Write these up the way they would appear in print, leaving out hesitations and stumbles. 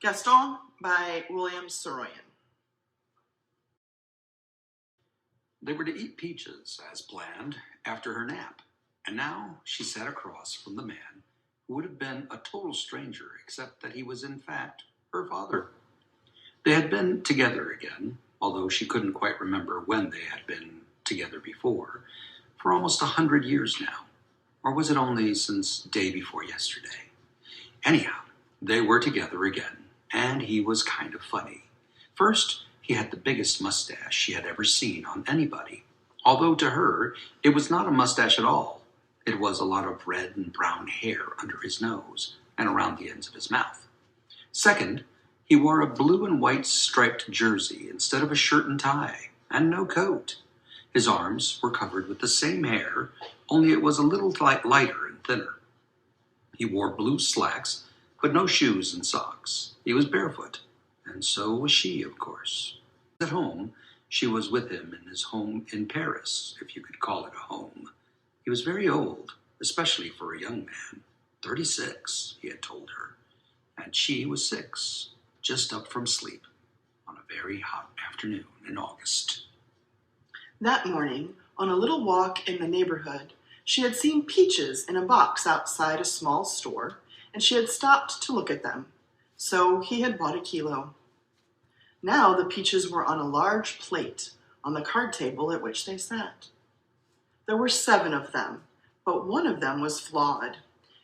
Gaston by William Saroyan. They were to eat peaches, as planned, after her nap, and now she sat across from the man who would have been a total stranger except that he was in fact her father. They had been together again, although she couldn't quite remember when they had been together before, for almost 100 years now. Or was it only since day before yesterday? Anyhow, they were together again, and he was kind of funny. First, he had the biggest mustache she had ever seen on anybody, although to her, it was not a mustache at all. It was a lot of red and brown hair under his nose and around the ends of his mouth. Second, he wore a blue and white striped jersey instead of a shirt and tie, and no coat. His arms were covered with the same hair, only it was a little lighter and thinner. He wore blue slacks, but no shoes and socks. He was barefoot, and so was she, of course. At home, she was with him in his home in Paris, if you could call it a home. He was very old, especially for a young man. 36, he had told her, and she was 6, just up from sleep on a very hot afternoon in August. That morning, on a little walk in the neighborhood, she had seen peaches in a box outside a small store, and she had stopped to look at them. So he had bought a kilo. Now the peaches were on a large plate on the card table at which they sat. There were 7 of them, but one of them was flawed.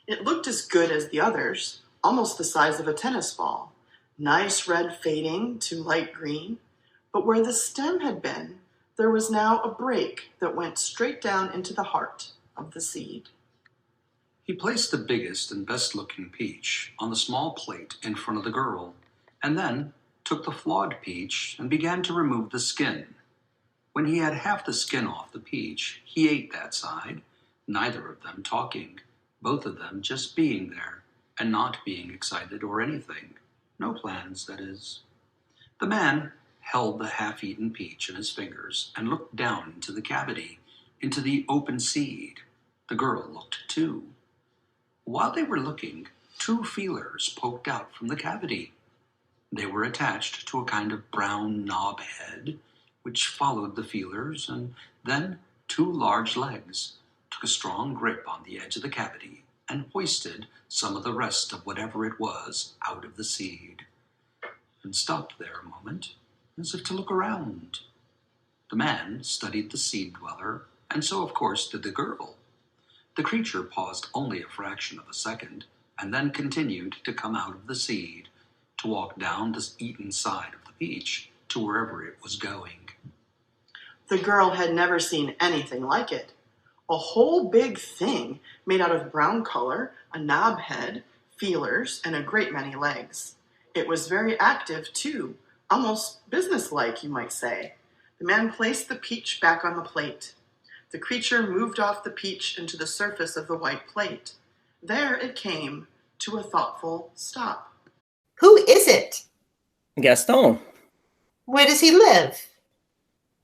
It looked as good as the others, almost the size of a tennis ball, nice red fading to light green, but where the stem had been, there was now a break that went straight down into the heart of the seed. He placed the biggest and best-looking peach on the small plate in front of the girl, and then took the flawed peach and began to remove the skin. When he had half the skin off the peach, he ate that side, neither of them talking, both of them just being there and not being excited or anything. No plans, that is. The man held the half-eaten peach in his fingers and looked down into the cavity, into the open seed. The girl looked too. While they were looking, 2 feelers poked out from the cavity. They were attached to a kind of brown knob head, which followed the feelers, and then 2 large legs took a strong grip on the edge of the cavity and hoisted some of the rest of whatever it was out of the seed, and stopped there a moment, as if to look around. The man studied the seed dweller, and so of course did the girl. The creature paused only a fraction of a second, and then continued to come out of the seed, to walk down the eaten side of the peach to wherever it was going. The girl had never seen anything like it. A whole big thing made out of brown color, a knob head, feelers, and a great many legs. It was very active, too, almost businesslike, you might say. The man placed the peach back on the plate. The creature moved off the peach into the surface of the white plate. There it came to a thoughtful stop. Who is it? Gaston. Where does he live?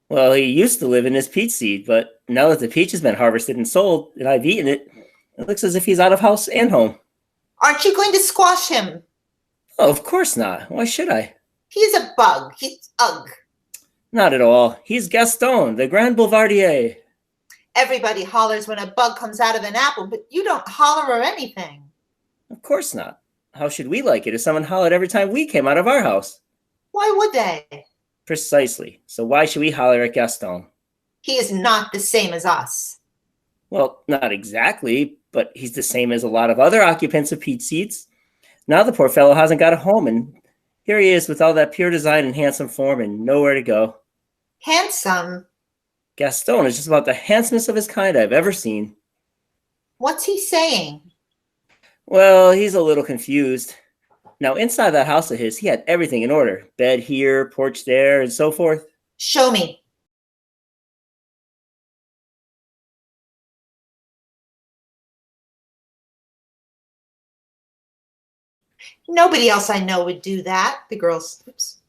Well, he used to live in his peach seed, but now that the peach has been harvested and sold, and I've eaten it, it looks as if he's out of house and home. Aren't you going to squash him? Oh, of course not. Why should I? He's a bug. He's ugh. Not at all. He's Gaston, the Grand Boulevardier. Everybody hollers when a bug comes out of an apple, but you don't holler or anything. Of course not. How should we like it if someone hollered every time we came out of our house? Why would they? Precisely. So why should we holler at Gaston? He is not the same as us. Well, not exactly, but he's the same as a lot of other occupants of peach seeds. Now the poor fellow hasn't got a home, and here he is with all that pure design and handsome form and nowhere to go. Handsome? Gaston is just about the handsomest of his kind I've ever seen. What's he saying? Well, he's a little confused. Now, inside that house of his, he had everything in order. Bed here, porch there, and so forth. Show me. Nobody else I know would do that. The girls,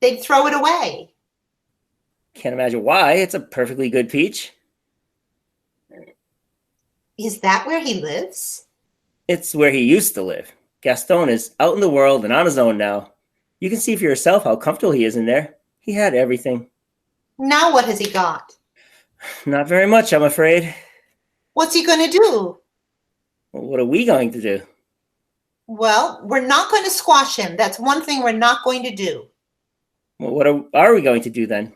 they'd throw it away. Can't imagine why. It's a perfectly good peach. Is that where he lives? It's where he used to live. Gaston is out in the world and on his own now. You can see for yourself how comfortable he is in there. He had everything. Now what has he got? Not very much, I'm afraid. What's he going to do? What are we going to do? Well, we're not going to squash him. That's one thing we're not going to do. Well, what are we going to do then?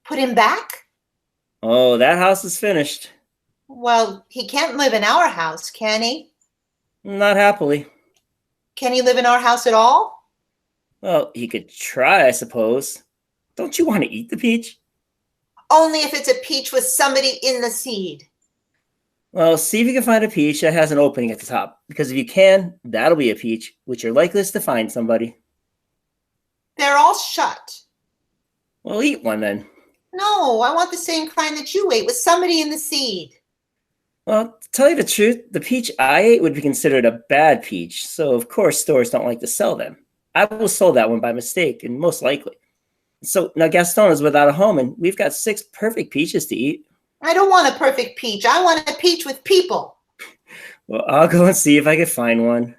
Put him back? Oh, that house is finished. Well, he can't live in our house, can he? Not happily. Can he live in our house at all? Well, he could try, I suppose. Don't you want to eat the peach? Only if it's a peach with somebody in the seed. Well, see if you can find a peach that has an opening at the top. Because if you can, that'll be a peach, which you're likeliest to find somebody. They're all shut. Well, eat one then. No, I want the same kind that you ate with somebody in the seed. Well, to tell you the truth, the peach I ate would be considered a bad peach, so of course stores don't like to sell them. I was sold that one by mistake, and most likely. So now Gaston is without a home, and we've got 6 perfect peaches to eat. I don't want a perfect peach. I want a peach with people. Well, I'll go and see if I can find one.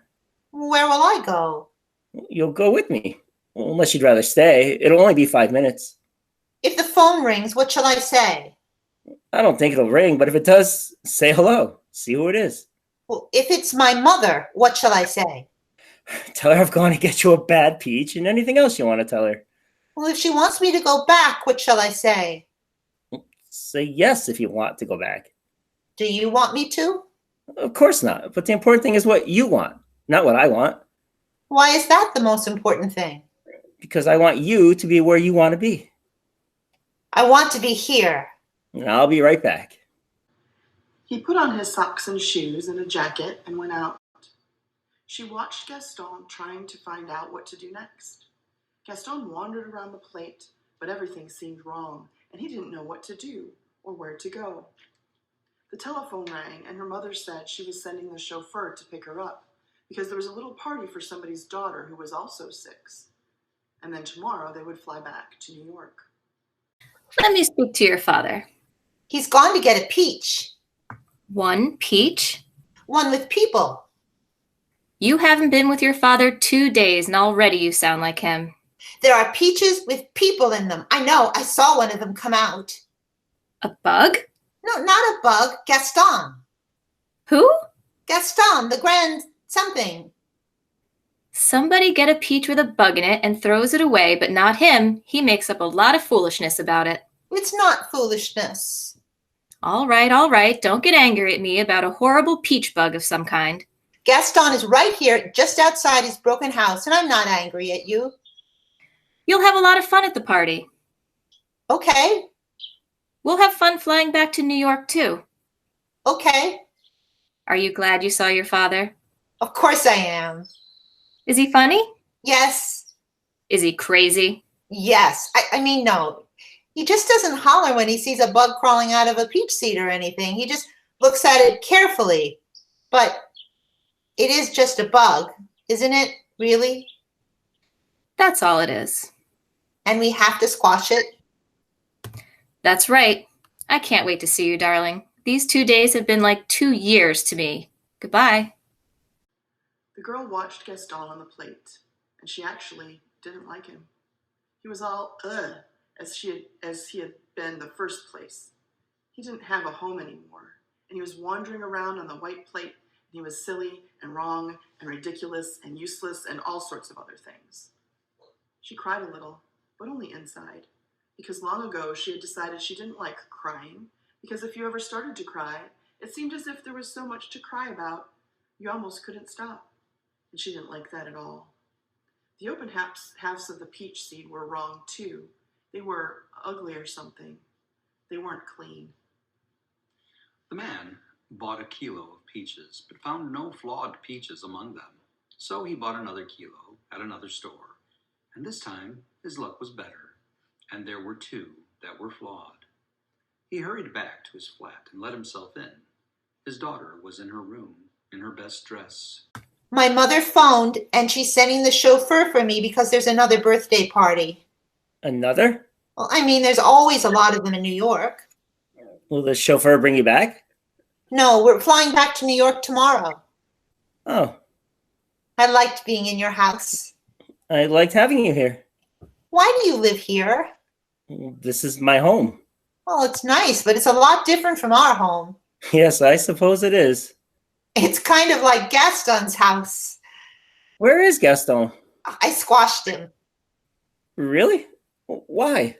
Where will I go? You'll go with me. Well, unless you'd rather stay. It'll only be 5 minutes. If the phone rings, what shall I say? I don't think it'll ring, but if it does, say hello. See who it is. Well, if it's my mother, what shall I say? Tell her I've gone to get you a bad peach and anything else you want to tell her. Well, if she wants me to go back, what shall I say? Say yes if you want to go back. Do you want me to? Of course not. But the important thing is what you want, not what I want. Why is that the most important thing? Because I want you to be where you want to be. I want to be here. And I'll be right back. He put on his socks and shoes and a jacket and went out. She watched Gaston trying to find out what to do next. Gaston wandered around the plate, but everything seemed wrong, and he didn't know what to do or where to go. The telephone rang, and her mother said she was sending the chauffeur to pick her up because there was a little party for somebody's daughter who was also 6. And then tomorrow they would fly back to New York. Let me speak to your father. He's gone to get a peach. One peach? One with people. You haven't been with your father 2 days, and already you sound like him. There are peaches with people in them. I know. I saw one of them come out. A bug? No, not a bug. Gaston. Who? Gaston, the grand something. Somebody get a peach with a bug in it and throws it away, but not him. He makes up a lot of foolishness about it. It's not foolishness. All right. Don't get angry at me about a horrible peach bug of some kind. Gaston is right here, just outside his broken house, and I'm not angry at you. You'll have a lot of fun at the party. Okay. We'll have fun flying back to New York, too. Okay. Are you glad you saw your father? Of course I am. Is he funny? Yes. Is he crazy? Yes. I mean, no. He just doesn't holler when he sees a bug crawling out of a peach seed or anything. He just looks at it carefully. But it is just a bug, isn't it, really? That's all it is. And we have to squash it? That's right. I can't wait to see you, darling. These 2 days have been like 2 years to me. Goodbye. The girl watched Gaston on the plate, and she actually didn't like him. He was all as he had been the first place. He didn't have a home anymore, and he was wandering around on the white plate, and he was silly and wrong and ridiculous and useless and all sorts of other things. She cried a little, but only inside, because long ago she had decided she didn't like crying, because if you ever started to cry, it seemed as if there was so much to cry about, you almost couldn't stop. And she didn't like that at all. The open halves of the peach seed were wrong too. They were ugly or something. They weren't clean. The man bought a kilo of peaches, but found no flawed peaches among them. So he bought another kilo at another store, and this time his luck was better, and there were 2 that were flawed. He hurried back to his flat and let himself in. His daughter was in her room, in her best dress. My mother phoned, and she's sending the chauffeur for me because there's another birthday party. Another? Well, I mean, there's always a lot of them in New York. Will the chauffeur bring you back? No, we're flying back to New York tomorrow. Oh. I liked being in your house. I liked having you here. Why do you live here? This is my home. Well, it's nice, but it's a lot different from our home. Yes, I suppose it is. It's kind of like Gaston's house. Where is Gaston? I squashed him. Really? Why?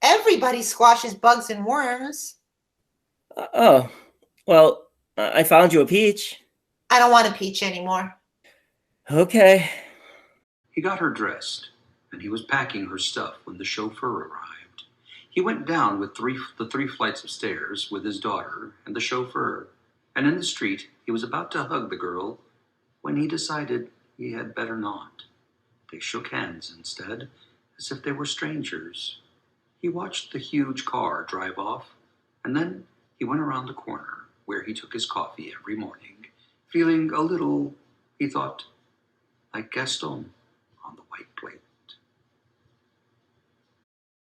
Everybody squashes bugs and worms. Oh, well, I found you a peach. I don't want a peach anymore. Okay. He got her dressed, and he was packing her stuff when the chauffeur arrived. He went down with the three flights of stairs with his daughter and the chauffeur, and in the street he was about to hug the girl when he decided he had better not. They shook hands instead, as if they were strangers. He watched the huge car drive off, and then he went around the corner where he took his coffee every morning, feeling a little, he thought, like Gaston.